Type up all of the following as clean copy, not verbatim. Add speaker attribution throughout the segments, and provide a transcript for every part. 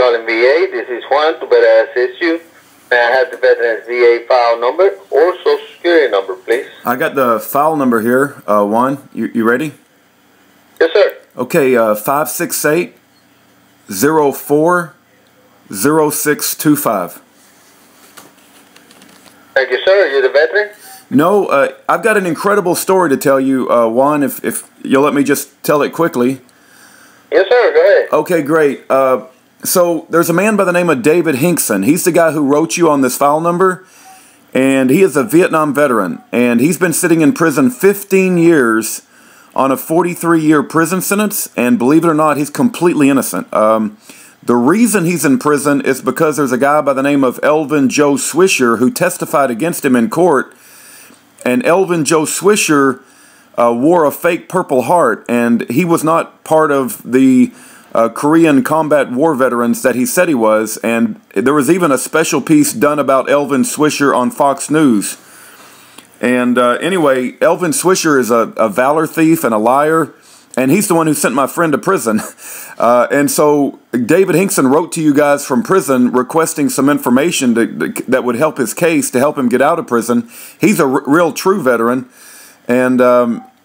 Speaker 1: calling VA. This is Juan to better assist you. May I have the veteran's VA file number or social security number, please?
Speaker 2: I got the file number here, Juan. You ready?
Speaker 1: Yes, sir.
Speaker 2: Okay, 568-04-0625.
Speaker 1: Thank you, sir. You're the veteran?
Speaker 2: No, I've got an incredible story to tell you, Juan, if you'll let me just tell it quickly.
Speaker 1: Yes, sir. Go ahead.
Speaker 2: Okay, great. So there's a man by the name of David Hinkson. He's the guy who wrote you on this file number, and he is a Vietnam veteran, and he's been sitting in prison 15 years on a 43-year prison sentence, and believe it or not, he's completely innocent. The reason he's in prison is because there's a guy by the name of Elvin Joe Swisher who testified against him in court, and Elvin Joe Swisher wore a fake Purple Heart, and he was not part of the Korean combat war veterans that he said he was, and there was even a special piece done about Elvin Swisher on Fox News. And anyway, Elvin Swisher is a valor thief and a liar, and he's the one who sent my friend to prison. And so David Hinkson wrote to you guys from prison requesting some information that would help his case, to help him get out of prison. He's a real true veteran. And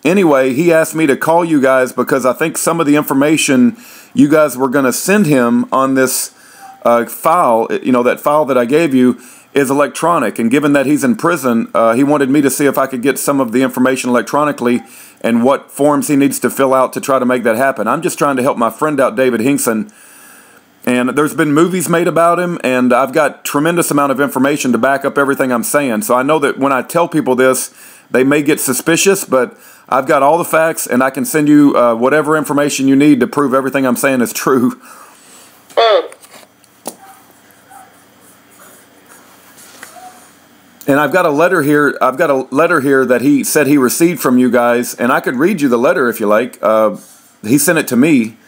Speaker 2: anyway, he asked me to call you guys because I think some of the information you guys were going to send him on this file, that file that I gave you, is electronic. And given that he's in prison, he wanted me to see if I could get some of the information electronically and what forms he needs to fill out to try to make that happen. I'm just trying to help my friend out, David Hinkson. And there's been movies made about him, and I've got tremendous amount of information to back up everything I'm saying. So I know that when I tell people this, they may get suspicious, but I've got all the facts, and I can send you whatever information you need to prove everything I'm saying is true. And I've got a letter here. That he said he received from you guys, and I could read you the letter if you like. He sent it to me.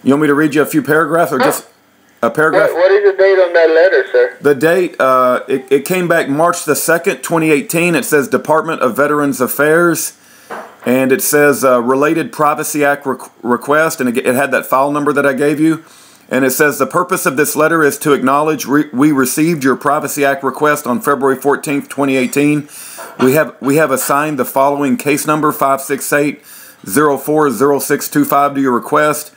Speaker 2: You want me to read you a few paragraphs, or just a paragraph?
Speaker 1: What is the date on that letter, sir?
Speaker 2: The date, it came back March the 2nd, 2018. It says Department of Veterans Affairs, and it says Related Privacy Act request, and it had that file number that I gave you. And it says the purpose of this letter is to acknowledge we received your Privacy Act request on February 14th, 2018. We have assigned the following case number 568-04-0625 to your request.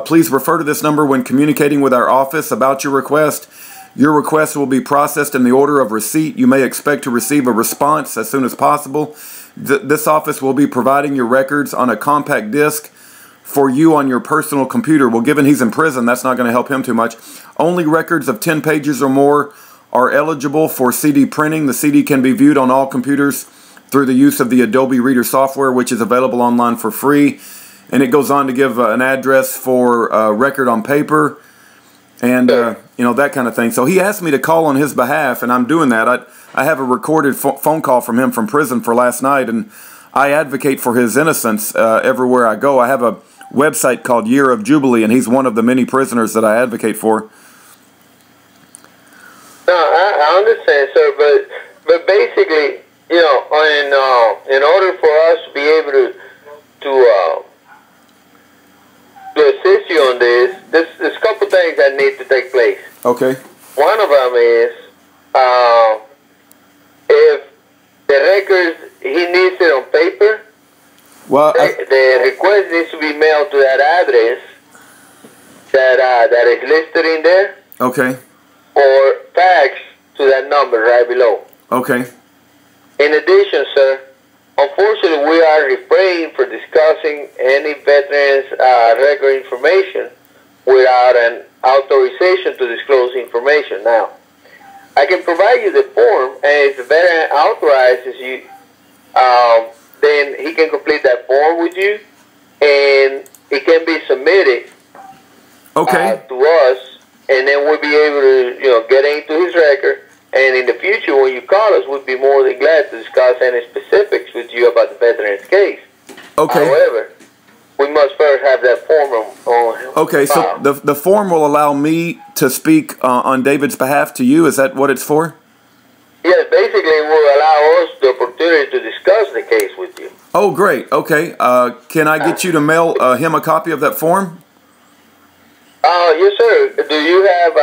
Speaker 2: Please refer to this number when communicating with our office about your request. Your request will be processed in the order of receipt. You may expect to receive a response as soon as possible. This office will be providing your records on a compact disc for you on your personal computer. Well, given he's in prison, that's not going to help him too much. Only records of 10 pages or more are eligible for CD printing. The CD can be viewed on all computers through the use of the Adobe Reader software, which is available online for free. And it goes on to give an address for a record on paper and, that kind of thing. So he asked me to call on his behalf, and I'm doing that. I have a recorded phone call from him from prison for last night, and I advocate for his innocence everywhere I go. I have a website called Year of Jubilee, and he's one of the many prisoners that I advocate for.
Speaker 1: No, I understand, sir, but basically, in order for us to be able to assist you on this, there's a couple things that need to take place.
Speaker 2: Okay.
Speaker 1: One of them is if the records, he needs it on paper.
Speaker 2: Well,
Speaker 1: the request needs to be mailed to that address that is listed in there.
Speaker 2: Okay.
Speaker 1: Or fax to that number right below.
Speaker 2: Okay.
Speaker 1: In addition, sir, unfortunately, we are refrained from discussing any veteran's record information without an authorization to disclose information. Now, I can provide you the form, and if the veteran authorizes you, then he can complete that form with you, and it can be submitted to us, and then we'll be able to, get into his record. And in the future, when you call us, we'd be more than glad to discuss any specifics with you about the veteran's case.
Speaker 2: Okay.
Speaker 1: However, we must first have that form on
Speaker 2: Okay, so the form will allow me to speak on David's behalf to you. Is that what it's for?
Speaker 1: Yes, basically it will allow us the opportunity to discuss the case with you.
Speaker 2: Oh, great. Okay. Can I get you to mail him a copy of that form?
Speaker 1: Yes, sir. Do you have,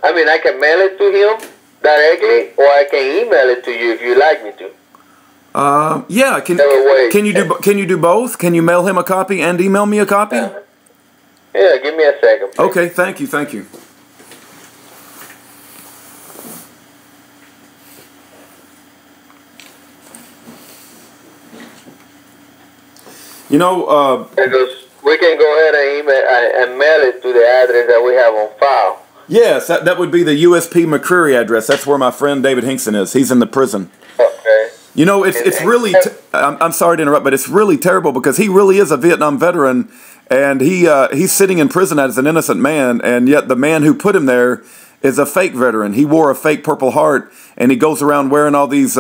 Speaker 1: I mean, I can mail it to him directly, or I can email it to you if you'd like me to.
Speaker 2: Yeah. Can you do both? Can you mail him a copy and email me a copy?
Speaker 1: Yeah, give me a second, please.
Speaker 2: Okay, thank you. You know,
Speaker 1: because we can go ahead and email and mail it to the address that we have on file.
Speaker 2: yes, that would be the USP McCreary address. That's where my friend David Hinkson is. He's in the prison.
Speaker 1: Okay.
Speaker 2: You know, it's really, I'm sorry to interrupt, but it's really terrible because he really is a Vietnam veteran, and he's sitting in prison as an innocent man, and yet the man who put him there is a fake veteran. He wore a fake Purple Heart, and he goes around wearing all these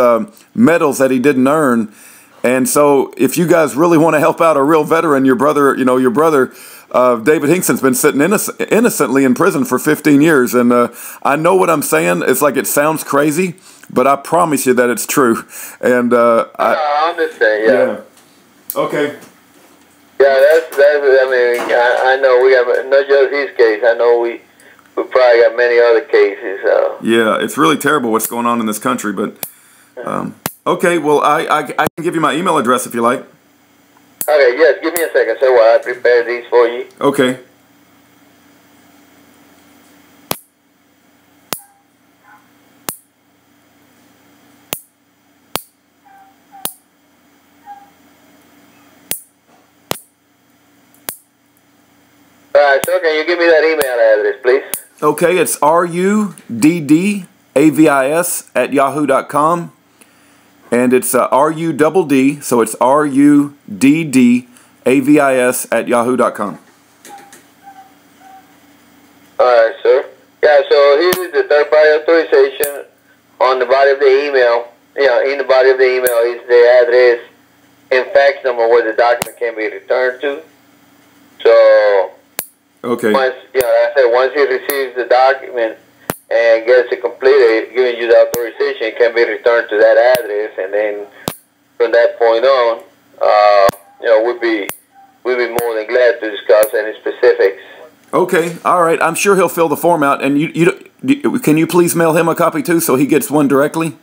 Speaker 2: medals that he didn't earn. And so if you guys really want to help out a real veteran, your brother, David Hinkson's been sitting innocently in prison for 15 years. And I know what I'm saying. It's like it sounds crazy, but I promise you that it's true. And
Speaker 1: I understand, yeah.
Speaker 2: Okay.
Speaker 1: Yeah, that's I mean, I know we have, not just his case, I know we probably got many other cases.
Speaker 2: Yeah, it's really terrible what's going on in this country, but... okay, well, I can give you my email address if you like.
Speaker 1: Okay, yes, give me a second, sir, while I prepare these for you.
Speaker 2: Okay.
Speaker 1: All right, so can you give me that email address, please?
Speaker 2: Okay, it's rudddavis@yahoo.com. And it's RUDD, so it's RUDDAVIS@yahoo.com.
Speaker 1: All right, sir. Yeah, so here is the third-party authorization on the body of the email. In the body of the email is the address and fax number where the document can be returned to. So,
Speaker 2: okay.
Speaker 1: Once, like I said, once he receives the document and gets it completed, giving you the authorization, it can be returned to that address, and then from that point on, we'd be more than glad to discuss any specifics.
Speaker 2: Okay, all right. I'm sure he'll fill the form out, and can you please mail him a copy too, so he gets one directly?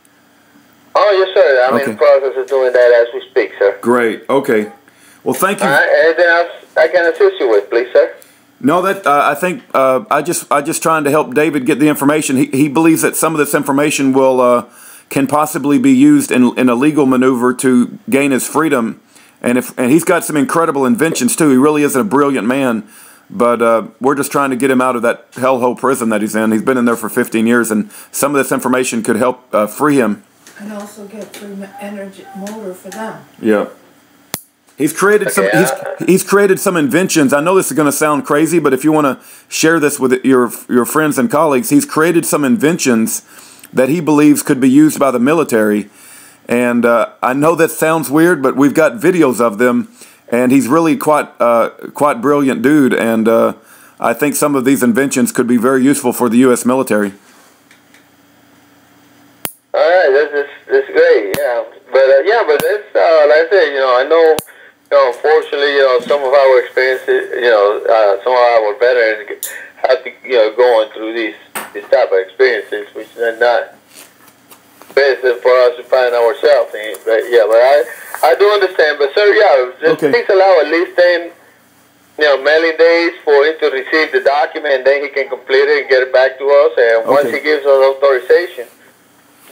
Speaker 1: Oh yes, sir. I'm in the process of doing that as we speak, sir.
Speaker 2: Great. Okay. Well, thank you.
Speaker 1: All right. Anything else I can assist you with, please, sir?
Speaker 2: No, that I think I just trying to help David get the information. He believes that some of this information can possibly be used in a legal maneuver to gain his freedom, and he's got some incredible inventions too. He really is a brilliant man, but we're just trying to get him out of that hellhole prison that he's in. He's been in there for 15 years, and some of this information could help free him.
Speaker 3: And also get free energy motor for them.
Speaker 2: Yeah. He's created he's created some inventions. I know this is going to sound crazy, but if you want to share this with your friends and colleagues, he's created some inventions that he believes could be used by the military. And I know that sounds weird, but we've got videos of them, and he's really quite brilliant dude. And I think some of these inventions could be very useful for the U.S. military.
Speaker 1: All right, that's great. Yeah, but it's like I said, I know. Unfortunately, some of our experiences, some of our veterans have to, going through this type of experiences, which are not best for us to find ourselves in. But I do understand. But sir, please allow at least 10, mailing days for him to receive the document, and then he can complete it and get it back to us. And once he gives us authorization,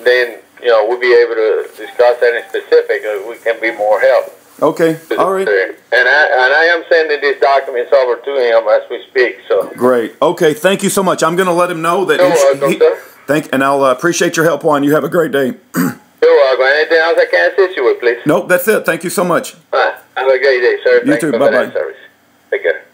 Speaker 1: then we'll be able to discuss any specific. We can be more help.
Speaker 2: Okay, all right.
Speaker 1: And I am sending these documents over to him as we speak. So
Speaker 2: great. Okay, thank you so much. I'm going to let him know that. And I'll appreciate your help, Juan. You have a great day.
Speaker 1: You're welcome. Anything else I can assist you with, please?
Speaker 2: Nope, that's it. Thank you so much.
Speaker 1: Have a great day, sir.
Speaker 2: You too. Bye-bye.
Speaker 1: Take care.